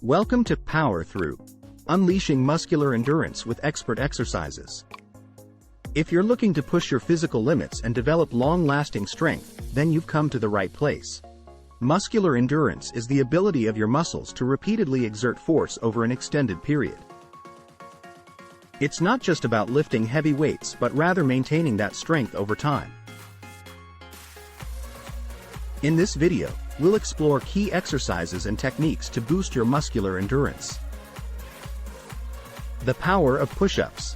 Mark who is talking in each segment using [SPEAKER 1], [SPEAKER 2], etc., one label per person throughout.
[SPEAKER 1] Welcome to Power Through, unleashing muscular endurance with expert exercises. If you're looking to push your physical limits and develop long-lasting strength, then you've come to the right place. Muscular endurance is the ability of your muscles to repeatedly exert force over an extended period. It's not just about lifting heavy weights but rather maintaining that strength over time. In this video, we'll explore key exercises and techniques to boost your muscular endurance. The power of push-ups.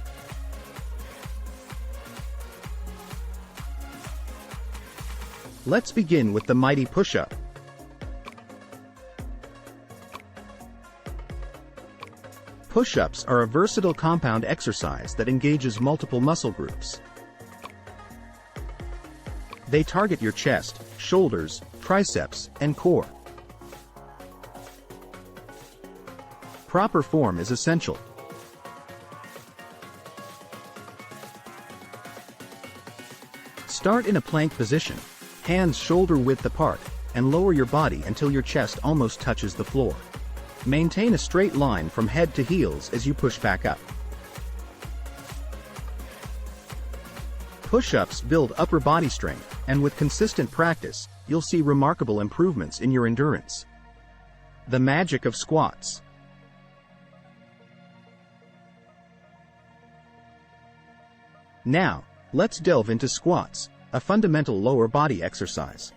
[SPEAKER 1] Let's begin with the mighty push-up. Push-ups are a versatile compound exercise that engages multiple muscle groups. They target your chest, shoulders, triceps, and core. Proper form is essential. Start in a plank position, hands shoulder-width apart, and lower your body until your chest almost touches the floor. Maintain a straight line from head to heels as you push back up. Push-ups build upper body strength, and with consistent practice, you'll see remarkable improvements in your endurance. The magic of squats. Now, let's delve into squats, a fundamental lower body exercise.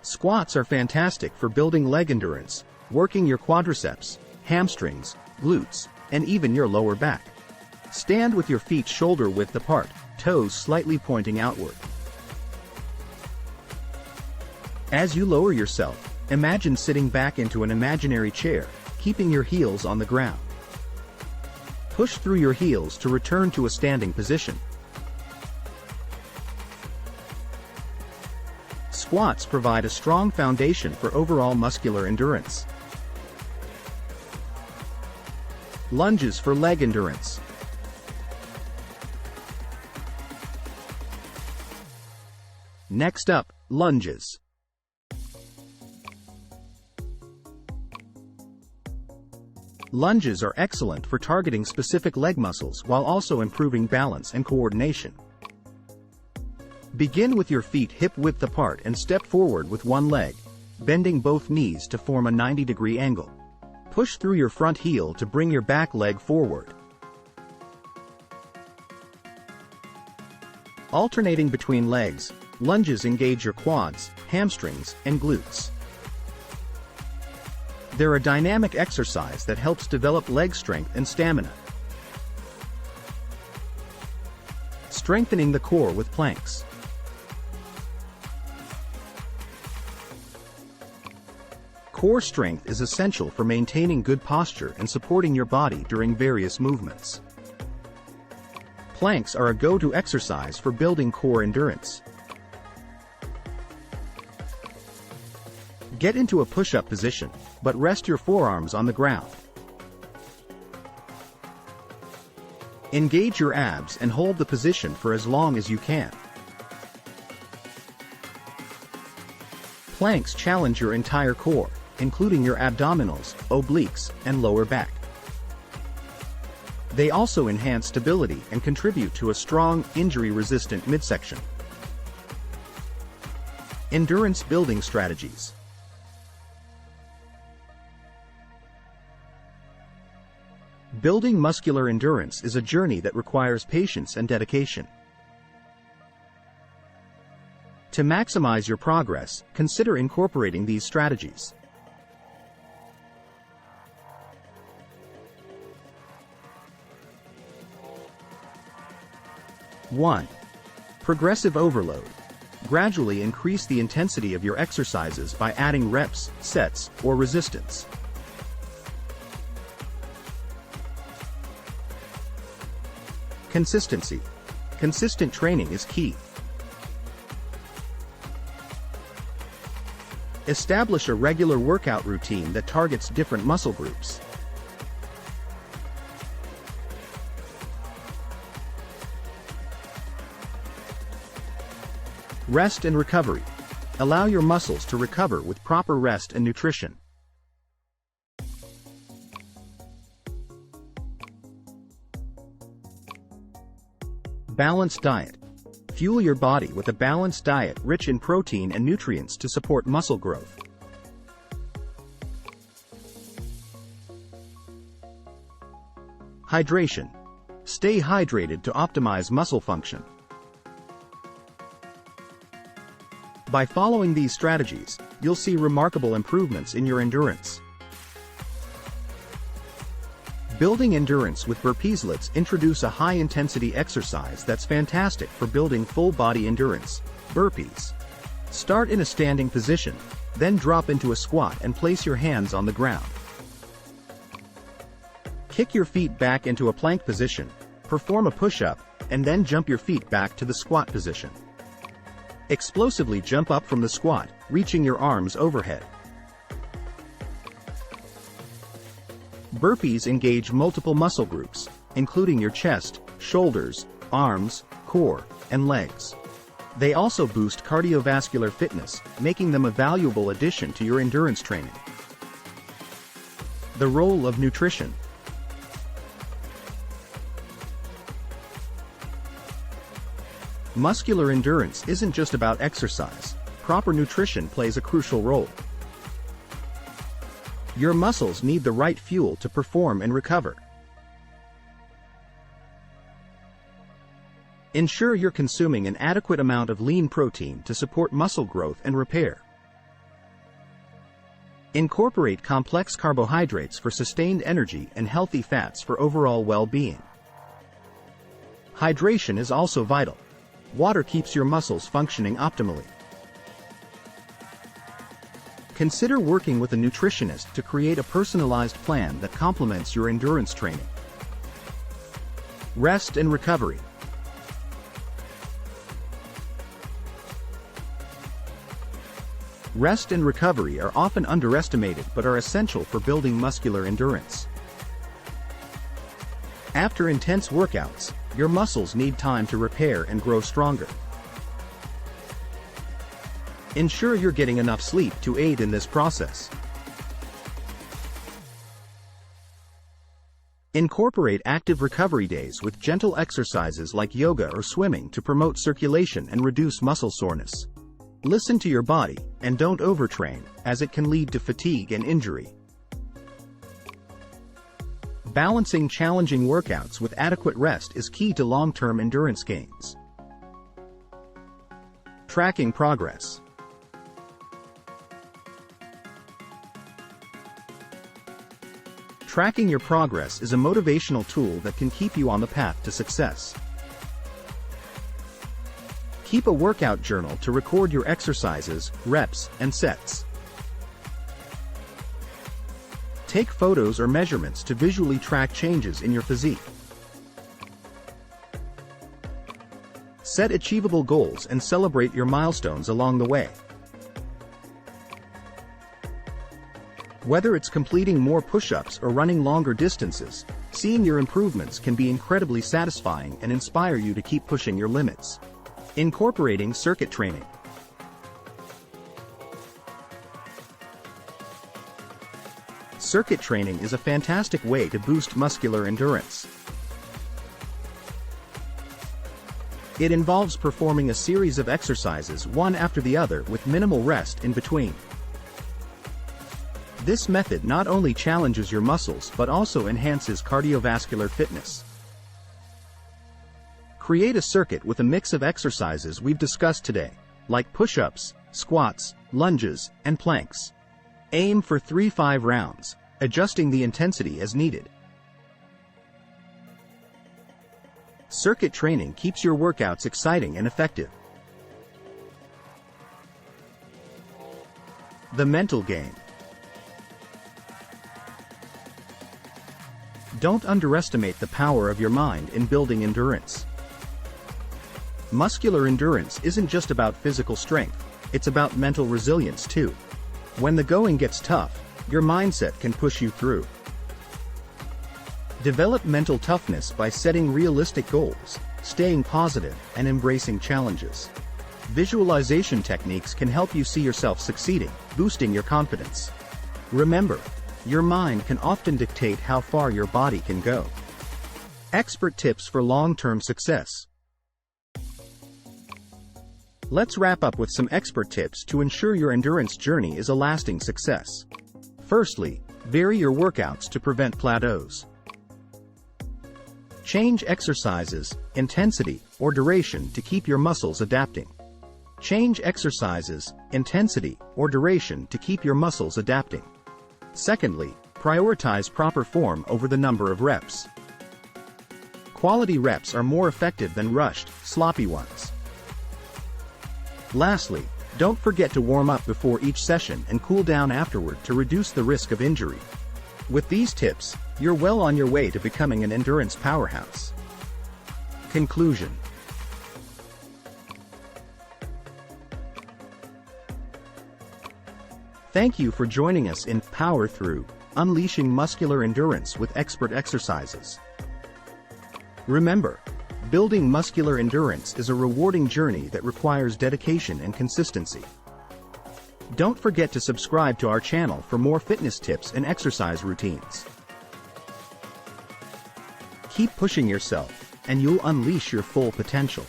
[SPEAKER 1] Squats are fantastic for building leg endurance, working your quadriceps, hamstrings, glutes, and even your lower back. Stand with your feet shoulder-width apart, toes slightly pointing outward. As you lower yourself, imagine sitting back into an imaginary chair, keeping your heels on the ground. Push through your heels to return to a standing position. Squats provide a strong foundation for overall muscular endurance. Lunges for leg endurance. Next up, lunges. Lunges are excellent for targeting specific leg muscles while also improving balance and coordination. Begin with your feet hip-width apart and step forward with one leg, bending both knees to form a 90-degree angle. Push through your front heel to bring your back leg forward. Alternating between legs, lunges engage your quads, hamstrings, and glutes. They're a dynamic exercise that helps develop leg strength and stamina. Strengthening the core with planks. Core strength is essential for maintaining good posture and supporting your body during various movements. Planks are a go-to exercise for building core endurance. Get into a push-up position, but rest your forearms on the ground. Engage your abs and hold the position for as long as you can. Planks challenge your entire core, including your abdominals, obliques, and lower back. They also enhance stability and contribute to a strong, injury-resistant midsection. Endurance building strategies. Building muscular endurance is a journey that requires patience and dedication. To maximize your progress, consider incorporating these strategies. One. Progressive overload. Gradually increase the intensity of your exercises by adding reps, sets, or resistance. Consistency. Consistent training is key. Establish a regular workout routine that targets different muscle groups. Rest and recovery. Allow your muscles to recover with proper rest and nutrition. Balanced diet. Fuel your body with a balanced diet rich in protein and nutrients to support muscle growth. Hydration. Stay hydrated to optimize muscle function. By following these strategies, you'll see remarkable improvements in your endurance. Building endurance with Burpees. Let's introduce a high-intensity exercise that's fantastic for building full-body endurance. Burpees. Start in a standing position, then drop into a squat and place your hands on the ground. Kick your feet back into a plank position, perform a push-up, and then jump your feet back to the squat position. Explosively jump up from the squat, reaching your arms overhead. Burpees engage multiple muscle groups, including your chest, shoulders, arms, core, and legs. They also boost cardiovascular fitness, making them a valuable addition to your endurance training. The role of nutrition. Muscular endurance isn't just about exercise. Proper nutrition plays a crucial role. Your muscles need the right fuel to perform and recover. Ensure you're consuming an adequate amount of lean protein to support muscle growth and repair. Incorporate complex carbohydrates for sustained energy and healthy fats for overall well-being. Hydration is also vital. Water keeps your muscles functioning optimally. Consider working with a nutritionist to create a personalized plan that complements your endurance training. Rest and recovery. Rest and recovery are often underestimated but are essential for building muscular endurance. After intense workouts, your muscles need time to repair and grow stronger. Ensure you're getting enough sleep to aid in this process. Incorporate active recovery days with gentle exercises like yoga or swimming to promote circulation and reduce muscle soreness. Listen to your body, and don't overtrain, as it can lead to fatigue and injury. Balancing challenging workouts with adequate rest is key to long-term endurance gains. Tracking progress. Tracking your progress is a motivational tool that can keep you on the path to success. Keep a workout journal to record your exercises, reps, and sets. Take photos or measurements to visually track changes in your physique. Set achievable goals and celebrate your milestones along the way. Whether it's completing more push-ups or running longer distances, seeing your improvements can be incredibly satisfying and inspire you to keep pushing your limits. Incorporating circuit training. Circuit training is a fantastic way to boost muscular endurance. It involves performing a series of exercises one after the other with minimal rest in between. This method not only challenges your muscles but also enhances cardiovascular fitness. Create a circuit with a mix of exercises we've discussed today, like push-ups, squats, lunges, and planks. Aim for 3-5 rounds, adjusting the intensity as needed. Circuit training keeps your workouts exciting and effective. The mental game. Don't underestimate the power of your mind in building endurance. Muscular endurance isn't just about physical strength, it's about mental resilience too. When the going gets tough, your mindset can push you through. Develop mental toughness by setting realistic goals, staying positive, and embracing challenges. Visualization techniques can help you see yourself succeeding, boosting your confidence. Remember, your mind can often dictate how far your body can go. Expert tips for long-term success. Let's wrap up with some expert tips to ensure your endurance journey is a lasting success. Firstly, vary your workouts to prevent plateaus. Change exercises, intensity, or duration to keep your muscles adapting. Change exercises, intensity, or duration to keep your muscles adapting. Secondly, prioritize proper form over the number of reps. Quality reps are more effective than rushed, sloppy ones. Lastly, don't forget to warm up before each session and cool down afterward to reduce the risk of injury. With these tips, you're well on your way to becoming an endurance powerhouse. Conclusion. Thank you for joining us in Power Through, Unleashing Muscular Endurance with Expert Exercises. Remember, building muscular endurance is a rewarding journey that requires dedication and consistency. Don't forget to subscribe to our channel for more fitness tips and exercise routines. Keep pushing yourself, and you'll unleash your full potential.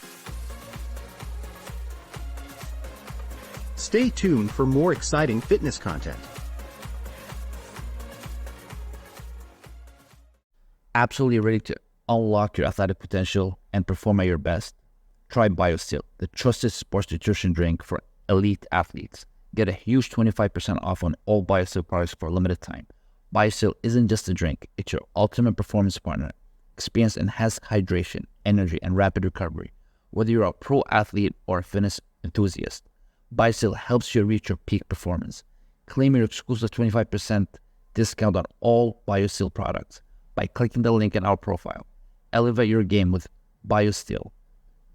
[SPEAKER 1] Stay tuned for more exciting fitness content.
[SPEAKER 2] Absolutely ready to unlock your athletic potential and perform at your best? Try BioSteel, the trusted sports nutrition drink for elite athletes. Get a huge 25% off on all BioSteel products for a limited time. BioSteel isn't just a drink, it's your ultimate performance partner. Experience enhanced hydration, energy, and rapid recovery. Whether you're a pro athlete or a fitness enthusiast, BioSteel helps you reach your peak performance. Claim your exclusive 25% discount on all BioSteel products by clicking the link in our profile. Elevate your game with BioSteel,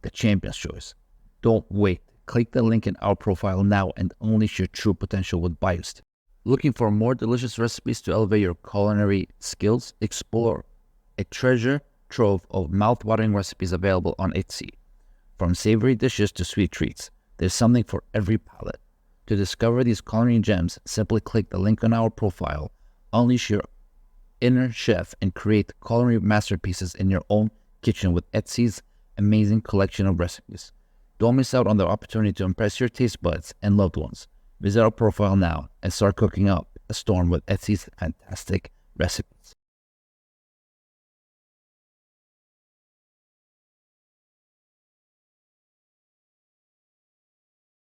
[SPEAKER 2] the champion's choice. Don't wait. Click the link in our profile now and unleash your true potential with BioSteel. Looking for more delicious recipes to elevate your culinary skills? Explore a treasure trove of mouth-watering recipes available on Etsy. From savory dishes to sweet treats, there's something for every palate. To discover these culinary gems, simply click the link on our profile, unleash your inner chef, and create culinary masterpieces in your own kitchen with Etsy's amazing collection of recipes. Don't miss out on the opportunity to impress your taste buds and loved ones. Visit our profile now and start cooking up a storm with Etsy's fantastic recipes.